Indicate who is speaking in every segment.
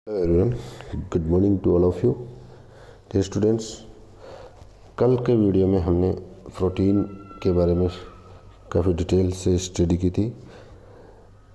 Speaker 1: Hello everyone, good morning to all of you dear students. कल के video में हमने प्रोटीन के बारे में काफ़ी डिटेल से स्टडी की थी,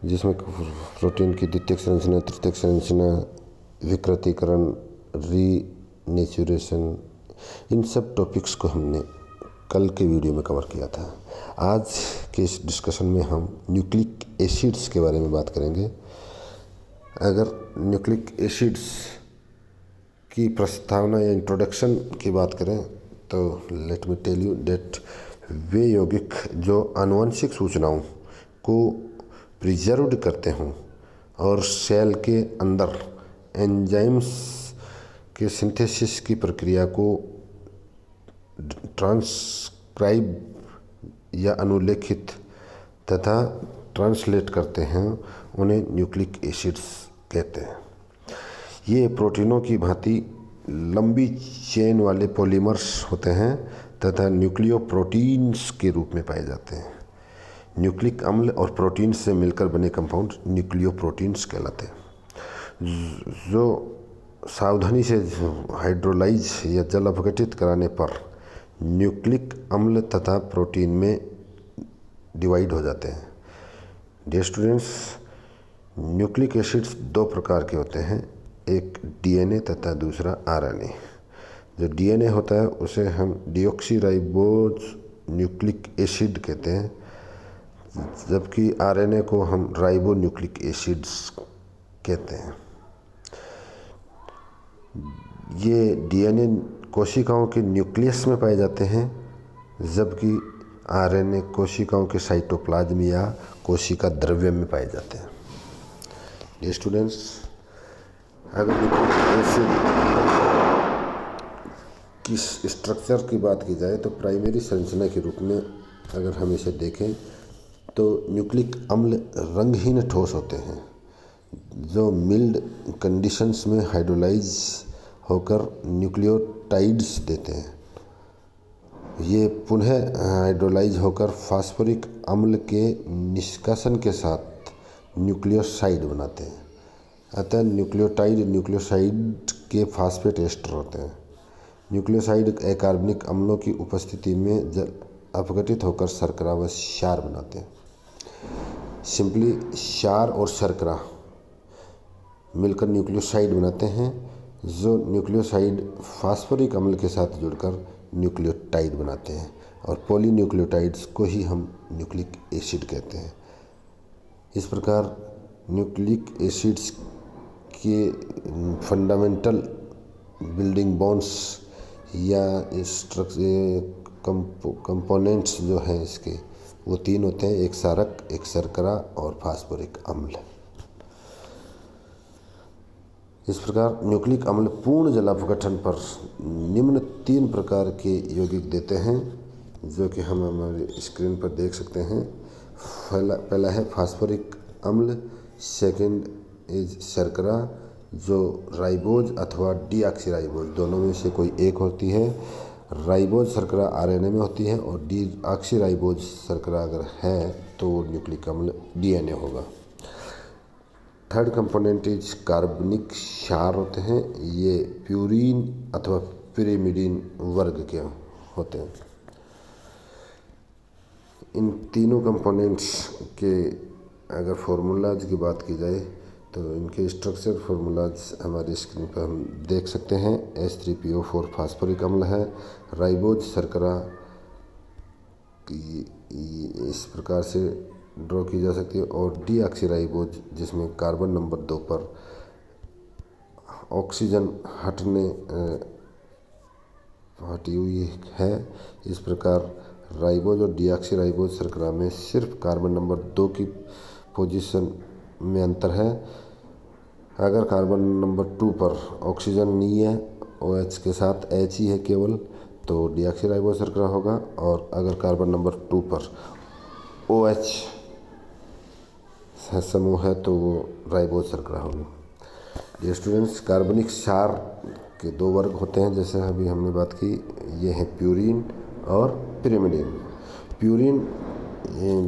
Speaker 1: जिसमें प्रोटीन की द्वितीयक संरचना, तृतीयक संरचना, विकृतीकरण, रीनेचुरेशन, इन सब टॉपिक्स को हमने कल के वीडियो में कवर किया था। आज के इस डिस्कशन में हम न्यूक्लिक एसिड्स के बारे में बात करेंगे। अगर न्यूक्लिक एसिड्स की प्रस्तावना या इंट्रोडक्शन की बात करें तो let me tell you that वे यौगिक जो आनुवंशिक सूचनाओं को प्रिजर्व्ड करते हों और सेल के अंदर एंजाइम्स के सिंथेसिस की प्रक्रिया को ट्रांसक्राइब या अनुलेखित तथा ट्रांसलेट करते हैं, उन्हें न्यूक्लिक एसिड्स कहते हैं। ये प्रोटीनों की भांति लंबी चेन वाले पॉलीमर्स होते हैं तथा न्यूक्लियोप्रोटीन्स के रूप में पाए जाते हैं। न्यूक्लिक अम्ल और प्रोटीन से मिलकर बने कंपाउंड न्यूक्लियोप्रोटीन्स कहलाते हैं, जो सावधानी से हाइड्रोलाइज या जल अपघटित कराने पर न्यूक्लिक अम्ल तथा प्रोटीन में डिवाइड हो जाते हैं। डियर स्टूडेंट्स, न्यूक्लिक एसिड्स दो प्रकार के होते हैं, एक डीएनए तथा दूसरा आरएनए। जो डीएनए होता है उसे हम डीऑक्सीराइबोज न्यूक्लिक एसिड कहते हैं, जबकि आरएनए को हम राइबो न्यूक्लिक एसिड्स कहते हैं। ये डीएनए कोशिकाओं के न्यूक्लियस में पाए जाते हैं, जबकि आरएनए कोशिकाओं के साइटोप्लाज्म या कोशिका द्रव्य में पाए जाते हैं। ये स्टूडेंट्स, अगर एसिड की स्ट्रक्चर की बात की जाए तो प्राइमरी संरचना के रूप में अगर हम इसे देखें तो न्यूक्लिक अम्ल रंगहीन ठोस होते हैं, जो मिल्ड कंडीशंस में हाइड्रोलाइज होकर न्यूक्लियोटाइड्स देते हैं। ये पुनः हाइड्रोलाइज होकर फास्फोरिक अम्ल के निष्कासन के साथ न्यूक्लियोसाइड बनाते हैं। अतः न्यूक्लियोटाइड न्यूक्लियोसाइड के फास्फेट एस्टर होते हैं। न्यूक्लियोसाइड अकार्बनिक अम्लों की उपस्थिति में जल अपघटित होकर शर्करा व क्षार बनाते हैं। सिंपली क्षार और शर्करा मिलकर न्यूक्लियोसाइड बनाते हैं, जो न्यूक्लियोसाइड फास्फोरिक अम्ल के साथ जुड़कर न्यूक्लियोटाइड बनाते हैं, और पॉलीन्यूक्लियोटाइड्स को ही हम न्यूक्लिक एसिड कहते हैं। इस प्रकार न्यूक्लिक एसिड्स के फंडामेंटल बिल्डिंग बोन्स या कंपोनेंट्स जो हैं इसके, वो तीन होते हैं, एक क्षारक, एक शर्करा और फास्फोरिक अम्ल। इस प्रकार न्यूक्लिक अम्ल पूर्ण जलापघटन पर निम्न तीन प्रकार के यौगिक देते हैं, जो कि हम हमारी स्क्रीन पर देख सकते हैं। पहला है फास्फोरिक अम्ल, सेकंड इज शर्करा, जो राइबोज अथवा डीऑक्सीराइबोज दोनों में से कोई एक होती है। राइबोज शर्करा आरएनए में होती है और डीऑक्सीराइबोज शर्करा अगर है तो न्यूक्लिक अम्ल डीएनए होगा। थर्ड कंपोनेंट इज कार्बनिक क्षार होते हैं, ये प्यूरीन अथवा पिरिमिडीन वर्ग के होते हैं। इन तीनों कंपोनेंट्स के अगर फार्मूलाज की बात की जाए तो इनके स्ट्रक्चर फार्मूलाज हमारी स्क्रीन पर हम देख सकते हैं। H3PO4 फास्फोरिक अम्ल है, राइबोज शर्करा इस प्रकार से ड्रॉ की जा सकती है, और डीऑक्सीराइबोज जिसमें कार्बन नंबर 2 पर ऑक्सीजन हटी हुई है। इस प्रकार राइबोज और डीऑक्सीराइबोज शर्करा में सिर्फ कार्बन नंबर 2 की पोजीशन में अंतर है। अगर कार्बन नंबर 2 पर ऑक्सीजन नहीं है, OH के साथ H ही है केवल, तो डीऑक्सीराइबोज शर्करा होगा, और अगर कार्बन नंबर 2 पर OH समूह है तो वो राइबोज शर्करा होगी। ये स्टूडेंट्स, कार्बनिक क्षार के दो वर्ग होते हैं, जैसे अभी हमने बात की, ये हैं प्यूरीन और पिरिमिडीन। प्यूरीन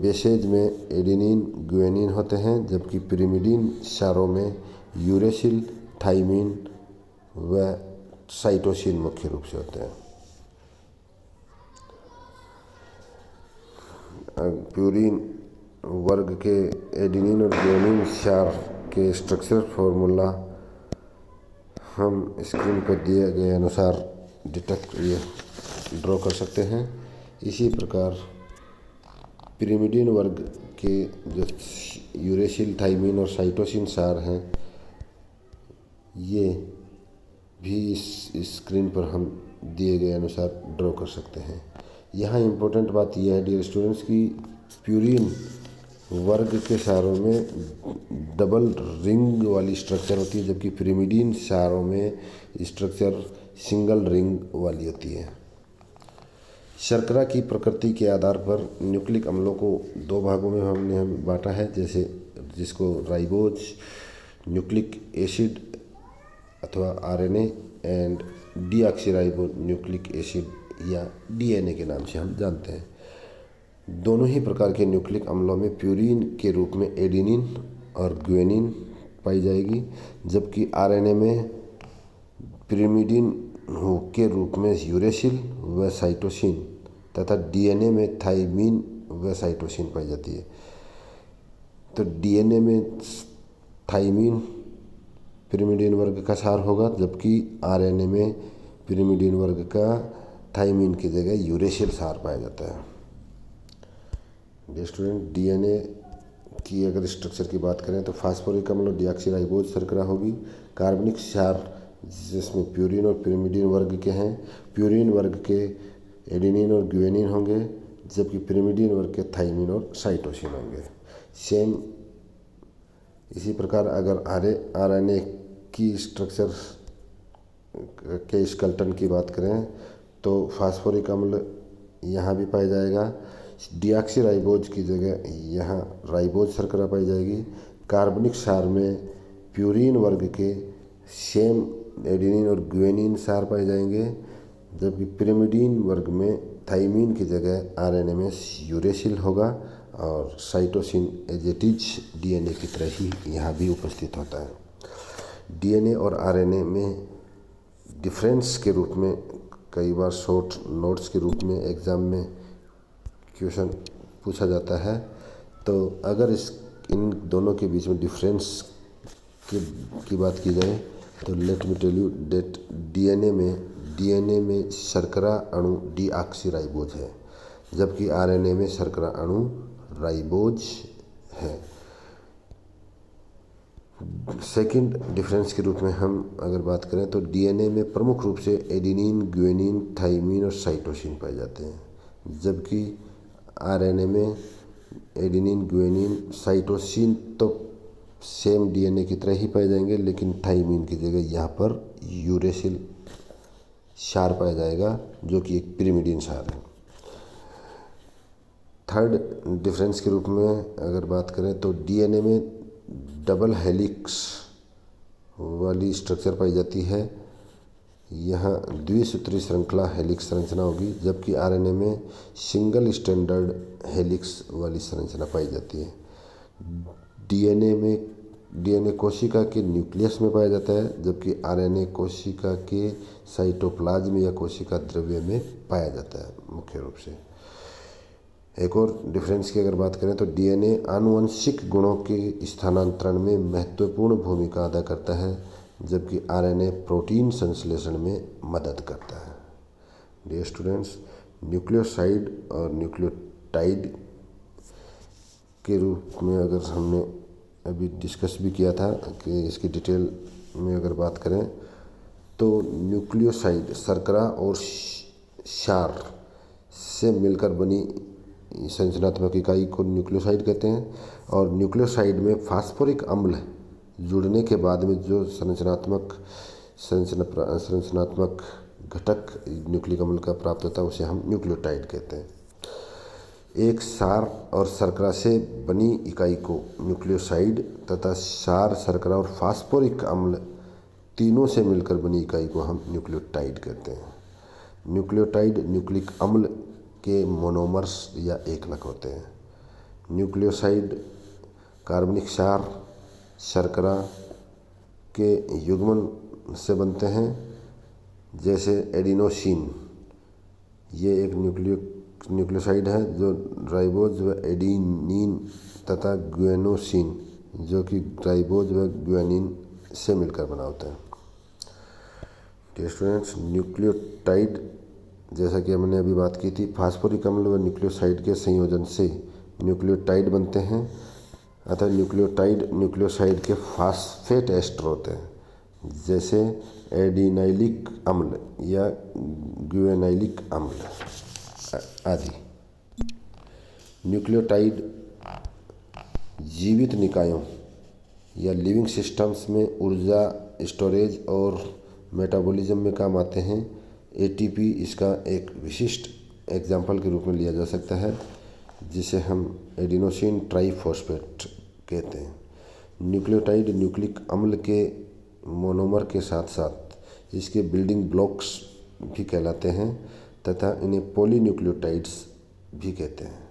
Speaker 1: बेसेज में एडेनिन, गुआनिन होते हैं, जबकि पिरिमिडीन क्षारों में यूरेसिल, थाइमीन व साइटोसिन मुख्य रूप से होते हैं। प्यूरिन वर्ग के एडेनिन और गुआनिन क्षार के स्ट्रक्चर फॉर्मूला हम स्क्रीन पर दिए गए अनुसार ड्रॉ कर सकते हैं। इसी प्रकार पिरिमिडीन वर्ग के जो यूरेसिल, थाइमीन और साइटोसिन क्षार हैं, ये भी इस स्क्रीन पर हम दिए गए अनुसार ड्रॉ कर सकते हैं। यहाँ इम्पोर्टेंट बात यह है डियर स्टूडेंट्स कि प्यूरिन वर्ग के क्षारों में डबल रिंग वाली स्ट्रक्चर होती है, जबकि पिरिमिडीन क्षारों में स्ट्रक्चर सिंगल रिंग वाली होती है। शर्करा की प्रकृति के आधार पर न्यूक्लिक अम्लों को दो भागों में हमने बांटा है, जैसे जिसको राइबोज न्यूक्लिक एसिड अथवा RNA and deoxyribo nucleic acid या डीएनए के नाम से हम जानते हैं। दोनों ही प्रकार के न्यूक्लिक अम्लों में प्यूरिन के रूप में एडेनिन और गुआनिन पाई जाएगी, जबकि आरएनए में पिरिमिडीन के रूप में यूरेसिल व साइटोसिन तथा डीएनए में थाइमीन व साइटोसिन पाई जाती है। तो डीएनए में थाइमीन पिरिमिडीन वर्ग का क्षार होगा, जबकि आरएनए में पिरिमिडीन वर्ग का थाइमीन की जगह यूरेसिल क्षार पाया जाता है। डियर स्टूडेंट, डीएनए की अगर स्ट्रक्चर की बात करें तो फास्फोरिक अम्ल और डीऑक्सीराइबोज शर्करा होगी। कार्बनिक क्षार जिसमें प्यूरिन और पिरिमिडीन वर्ग के हैं, प्यूरिन वर्ग के एडेनिन और गुआनिन होंगे, जबकि पिरिमिडीन वर्ग के थाइमीन और साइटोसिन होंगे। सेम इसी प्रकार अगर आरएनए की स्ट्रक्चर के स्केलेटन की बात करें तो फास्फोरिक अम्ल यहाँ भी पाया जाएगा। डीऑक्सीराइबोज की जगह यहाँ राइबोज शर्करा पाई जाएगी। कार्बनिक क्षार में प्यूरिन वर्ग के सेम एडेनिन और गुआनिन क्षार पाए जाएंगे, जबकि पिरिमिडीन वर्ग में थाइमीन की जगह आरएनए में यूरेसिल होगा और साइटोसिन एजेटिज डीएनए की तरह ही यहाँ भी उपस्थित होता है। डीएनए और आरएनए में डिफरेंस के रूप में कई बार शॉर्ट नोट्स के रूप में एग्ज़ाम में क्वेश्चन पूछा जाता है। तो अगर इन दोनों के बीच में डिफरेंस की बात की जाए तो let me tell you that DNA में शर्करा अणु डीऑक्सीराइबोज है, जबकि आरएनए में शर्करा अणु राइबोज है। सेकंड डिफरेंस के रूप में हम अगर बात करें तो डीएनए में प्रमुख रूप से एडेनिन, गुआनिन, थाइमीन और साइटोसिन पाए जाते हैं, जबकि आरएनए में एडेनिन, गुआनिन, साइटोसिन तो सेम डीएनए की तरह ही पाए जाएंगे, लेकिन थाइमीन की जगह यहाँ पर यूरेसिल क्षार पाया जाएगा, जो कि एक पिरिमिडीन क्षार है। थर्ड डिफरेंस के रूप में अगर बात करें तो डीएनए में डबल हेलिक्स वाली स्ट्रक्चर पाई जाती है। यहाँ द्विसूत्री श्रृंखला हेलिक्स संरचना होगी, जबकि आरएनए में सिंगल स्टैंडर्ड हेलिक्स वाली संरचना पाई जाती है। डीएनए कोशिका के न्यूक्लियस में पाया जाता है, जबकि आरएनए कोशिका के साइटोप्लाज्म या कोशिका द्रव्य में पाया जाता है मुख्य रूप से। एक और डिफरेंस की अगर बात करें तो डीएनए आनुवंशिक गुणों के स्थानांतरण में महत्वपूर्ण भूमिका अदा करता है, जबकि आरएनए प्रोटीन संश्लेषण में मदद करता है। डियर स्टूडेंट्स, न्यूक्लियोसाइड और न्यूक्लियोटाइड के रूप में अगर हमने अभी डिस्कस भी किया था कि इसकी डिटेल में अगर बात करें तो न्यूक्लियोसाइड शर्करा और क्षार से मिलकर बनी संरचनात्मक इकाई को न्यूक्लियोसाइड कहते हैं, और न्यूक्लियोसाइड में फास्फोरिक अम्ल जुड़ने के बाद में जो संरचनात्मक घटक न्यूक्लिक अम्ल का प्राप्त होता है उसे हम न्यूक्लियोटाइड कहते हैं। एक क्षार और शर्करा से बनी इकाई को न्यूक्लियोसाइड तथा क्षार, शर्करा और फास्फोरिक अम्ल तीनों से मिलकर बनी इकाई को हम न्यूक्लियोटाइड कहते हैं। न्यूक्लियोटाइड न्यूक्लिक अम्ल के मोनोमर्स या एकलक होते हैं। न्यूक्लियोसाइड कार्बनिक क्षार, शर्करा के युग्मन से बनते हैं, जैसे एडिनोसिन। ये एक न्यूक्लियोसाइड है जो राइबोज व एडिनिन तथा ग्वेनोसिन जो कि राइबोज व ग्वेनिन से मिलकर बना होता है। डियर स्टूडेंट्स, न्यूक्लियोटाइड जैसा कि हमने अभी बात की थी, फास्फोरिक अम्ल व न्यूक्लियोसाइड के संयोजन से न्यूक्लियोटाइड बनते हैं। अतः न्यूक्लियोटाइड न्यूक्लियोसाइड के फास्फेट एस्टर होते हैं, जैसे एडिनाइलिक अम्ल या ग्वेनाइलिक अम्ल आदि। न्यूक्लियोटाइड जीवित निकायों या लिविंग सिस्टम्स में ऊर्जा स्टोरेज और मेटाबॉलिज्म में काम आते हैं। एटीपी इसका एक विशिष्ट एग्जाम्पल के रूप में लिया जा सकता है, जिसे हम एडिनोसिन ट्राइफॉस्फेट कहते हैं। न्यूक्लियोटाइड न्यूक्लिक अम्ल के मोनोमर के साथ साथ इसके बिल्डिंग ब्लॉक्स भी कहलाते हैं तथा इन्हें पॉलीन्यूक्लियोटाइड्स भी कहते हैं।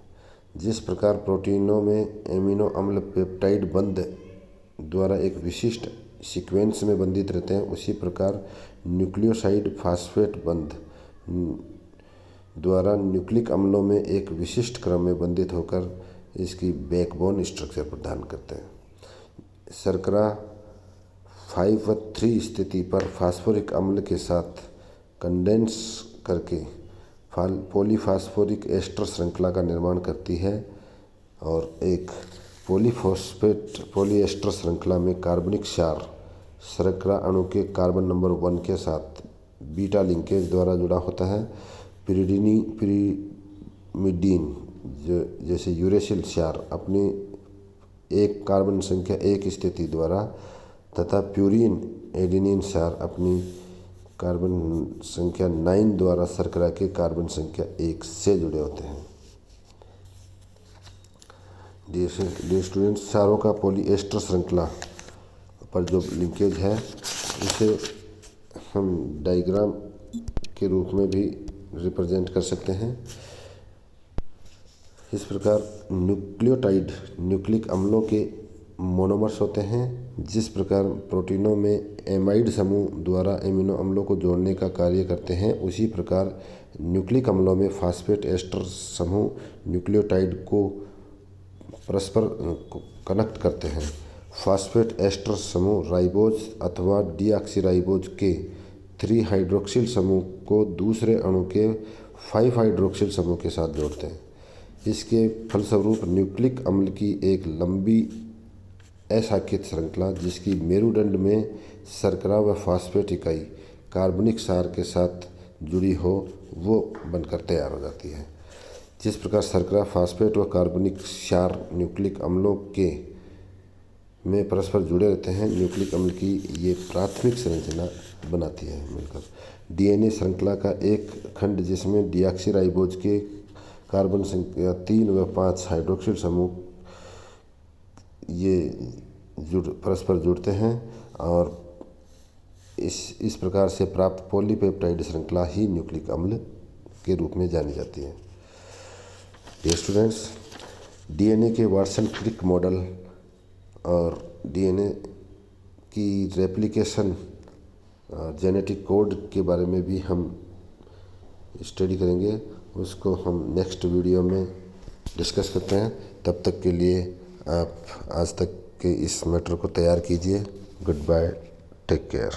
Speaker 1: जिस प्रकार प्रोटीनों में एमिनो अम्ल पेप्टाइड बंध द्वारा एक विशिष्ट सीक्वेंस में बंधित रहते हैं, उसी प्रकार न्यूक्लियोसाइड फास्फेट बंध द्वारा न्यूक्लिक अम्लों में एक विशिष्ट क्रम में बंधित होकर इसकी बैकबोन स्ट्रक्चर प्रदान करते हैं। शर्करा 5 व 3 स्थिति पर फास्फोरिक अम्ल के साथ कंडेंस करके पॉलीफास्फोरिक एस्टर श्रृंखला का निर्माण करती है और एक पॉलीफॉस्फेट पॉलीएस्टर श्रृंखला में कार्बनिक क्षार शर्करा अणु के कार्बन नंबर 1 के साथ बीटा लिंकेज द्वारा जुड़ा होता है। पिरिमिडीन जैसे यूरेसिल क्षार अपनी एक कार्बन संख्या 1 स्थिति द्वारा तथा प्यूरिन एडेनिन क्षार अपनी कार्बन संख्या 9 द्वारा शर्करा के कार्बन संख्या 1 से जुड़े होते हैं। डियर स्टूडेंट्स, क्षारों का पॉलीएस्टर श्रृंखला पर जो लिंकेज है उसे हम डायग्राम के रूप में भी रिप्रेजेंट कर सकते हैं। इस प्रकार न्यूक्लियोटाइड न्यूक्लिक अम्लों के मोनोमर्स होते हैं। जिस प्रकार प्रोटीनों में एमाइड समूह द्वारा एमिनो अम्लों को जोड़ने का कार्य करते हैं, उसी प्रकार न्यूक्लिक अम्लों में फास्फेट एस्टर समूह न्यूक्लियोटाइड को परस्पर कनेक्ट करते हैं। फास्फेट एस्टर समूह राइबोज अथवा डीऑक्सीराइबोज के 3 हाइड्रोक्सिल समूह को दूसरे अणु के 5 हाइड्रोक्सिल समूह के साथ जोड़ते हैं। इसके फलस्वरूप न्यूक्लिक अम्ल की एक लंबी अशाखित श्रृंखला, जिसकी मेरुदंड में शर्करा व फास्फेट इकाई कार्बनिक क्षार के साथ जुड़ी हो, वो बनकर तैयार हो जाती है। जिस प्रकार शर्करा फास्फेट व कार्बनिक क्षार न्यूक्लिक अम्लों के में परस्पर जुड़े रहते हैं, न्यूक्लिक अम्ल की ये प्राथमिक संरचना बनाती है मिलकर। डीएनए श्रृंखला का एक खंड जिसमें डीऑक्सीराइबोज के कार्बन संख्या 3 व 5 हाइड्रोक्सिल समूह ये परस्पर जुड़ते हैं और इस प्रकार से प्राप्त पॉलीपेप्टाइड श्रृंखला ही न्यूक्लिक अम्ल के रूप में जानी जाती है। डियर स्टूडेंट्स, डीएनए के वाटसन क्रिक मॉडल और डीएनए की रेप्लिकेशन जेनेटिक कोड के बारे में भी हम स्टडी करेंगे। उसको हम नेक्स्ट वीडियो में डिस्कस करते हैं। तब तक के लिए आप आज तक के इस मैटर को तैयार कीजिए। Good bye, take care.